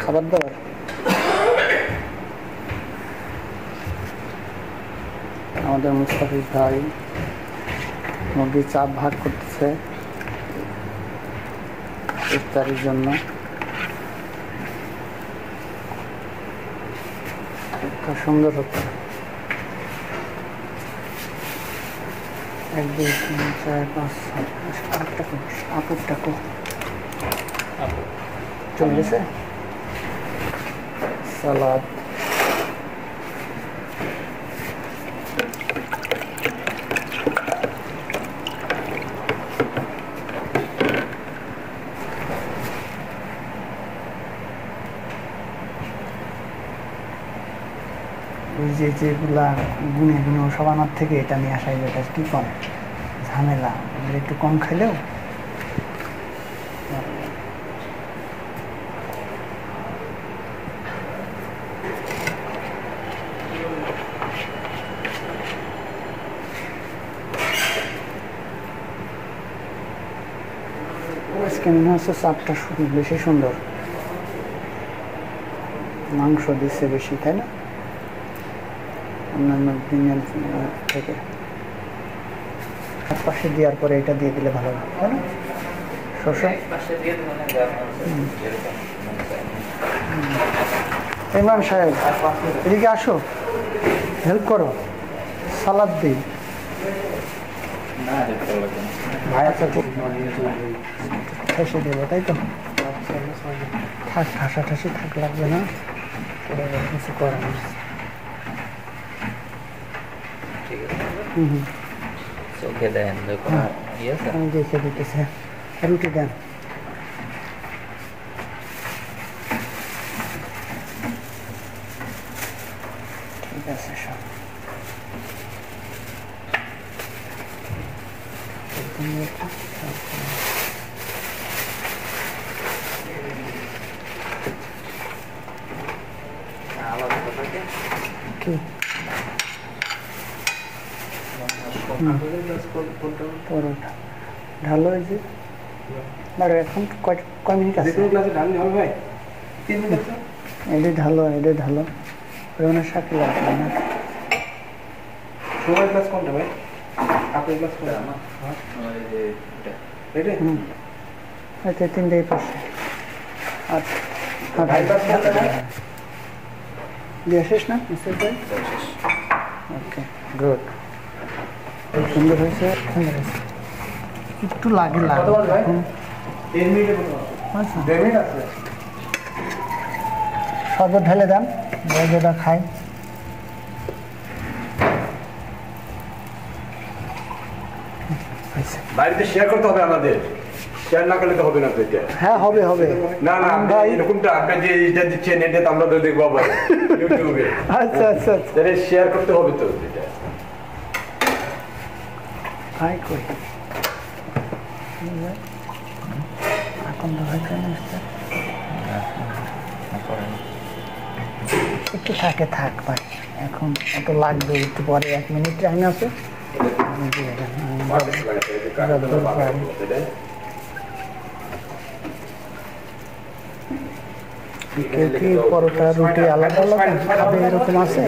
খাবার দাবার আমাদের মুস্তাফিজ ভাই মুরগির চাপ ভাগ করতেছে ইফতারির জন্য। সুন্দর হচ্ছে। 1 2 3 4 5 7 8 টাকা আপুর টাকা চলে গেছে। সালাদ যেগুলা গুনে গুনে সব আমার থেকে এটা নিয়ে আসা এটা কি কম ঝামেলা, একটু কম খাইলেও আজকে মনে হচ্ছে চাপটা বেশি সুন্দর, মাংস দিচ্ছে বেশি, তাই না অন্যান্য দিনের থেকে। এক পাশে দেওয়ার পরে এটা দিয়ে দিলে ভালো হবে, তাই না? শসা ইমরান সাহেব এদিকে আসো, হেল্প করো, সালাদ দিই ভাই। আচ্ছা ঠেসে দেবো, তাই তো? থাক, ঠাসাঠাসি থাক, লাগবে না, কিছু করার নেই। চোখে দেন আমি দেখে দিতেছি। রুটি দেন। ঠিক আছে, সব কি পরোটা ঢালো হয়েছে। এখন কয় মিনিট আছে? এদের ঢালো, এদের ঢালো, ওখানে সাথে লাগবে না। সময় ক্লাস কোনটা ভাই? আপনার ক্লাস কোনটা? আচ্ছা, 3টাই পাশে। আচ্ছা দিয়ে শেষ না মিস্টার ভাই? ওকে, গুড, সুন্দর হয়েছে, সুন্দর হয়েছে। একটু লাগে শরবত ঢেলে দেন, যেটা খাই। বাড়িতে শেয়ার করতে হবে আমাদের, শেয়ার না করলে তো হবে না। হ্যাঁ হবে হবে। না না ভাই, এরকমটা আপনি যে এটা দিচ্ছেন এটা তো আমরা তো দেখবো আবার ইউটিউবে। আচ্ছা আচ্ছা আচ্ছা, তাহলে শেয়ার করতে হবে তো এটা। ভাই কই এখন একটু থাকে, থাক ভাই, এখন এত লাগবে, একটু পরে 1 মিনিট টাইম আছে। কেউ কি পরোটা রুটি আলাদা আলাদা খাবে এরকম আছে?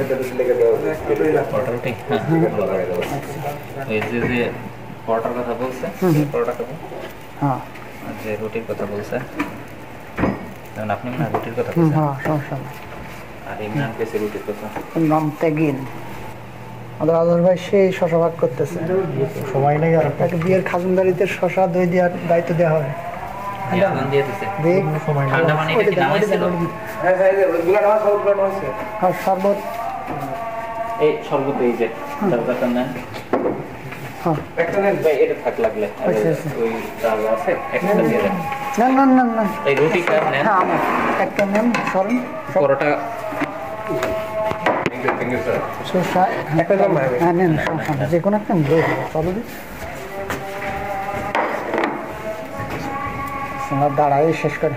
পরোটার কথা বলছে, পরোটা খাবো। হ্যাঁ, যে রুটির কথা বলছে, যেমন আপনি না রুটির কথা বলছেন। হ্যাঁ, সমস্যা নেই। আর ইমরান পেছে রুটির কথা। নাম ত্যাগিন আমাদের আদর ভাই সেই শশা ভাগ করতেছে, সময় নেই। আর তাকে বিয়ের খাজনদারিতে শশা দই দেওয়ার দায়িত্ব দেওয়া হবে। শরবত, এই শরবত, এই যে দরজাটা নেন, একটা নেন ভাই, এটা থাক লাগলে ওই ডাল আছে একটা দিয়ে দেন। না না না না, এই রুটিটা নেন। হ্যাঁ, আমার একটা নেন, সরেন। পরোটা শসা একটা হ্যাঁ নেন, সমস্যা নেই, যে কোনো একটা নিয়ে চলো দিই। দাঁড়াই শেষ করে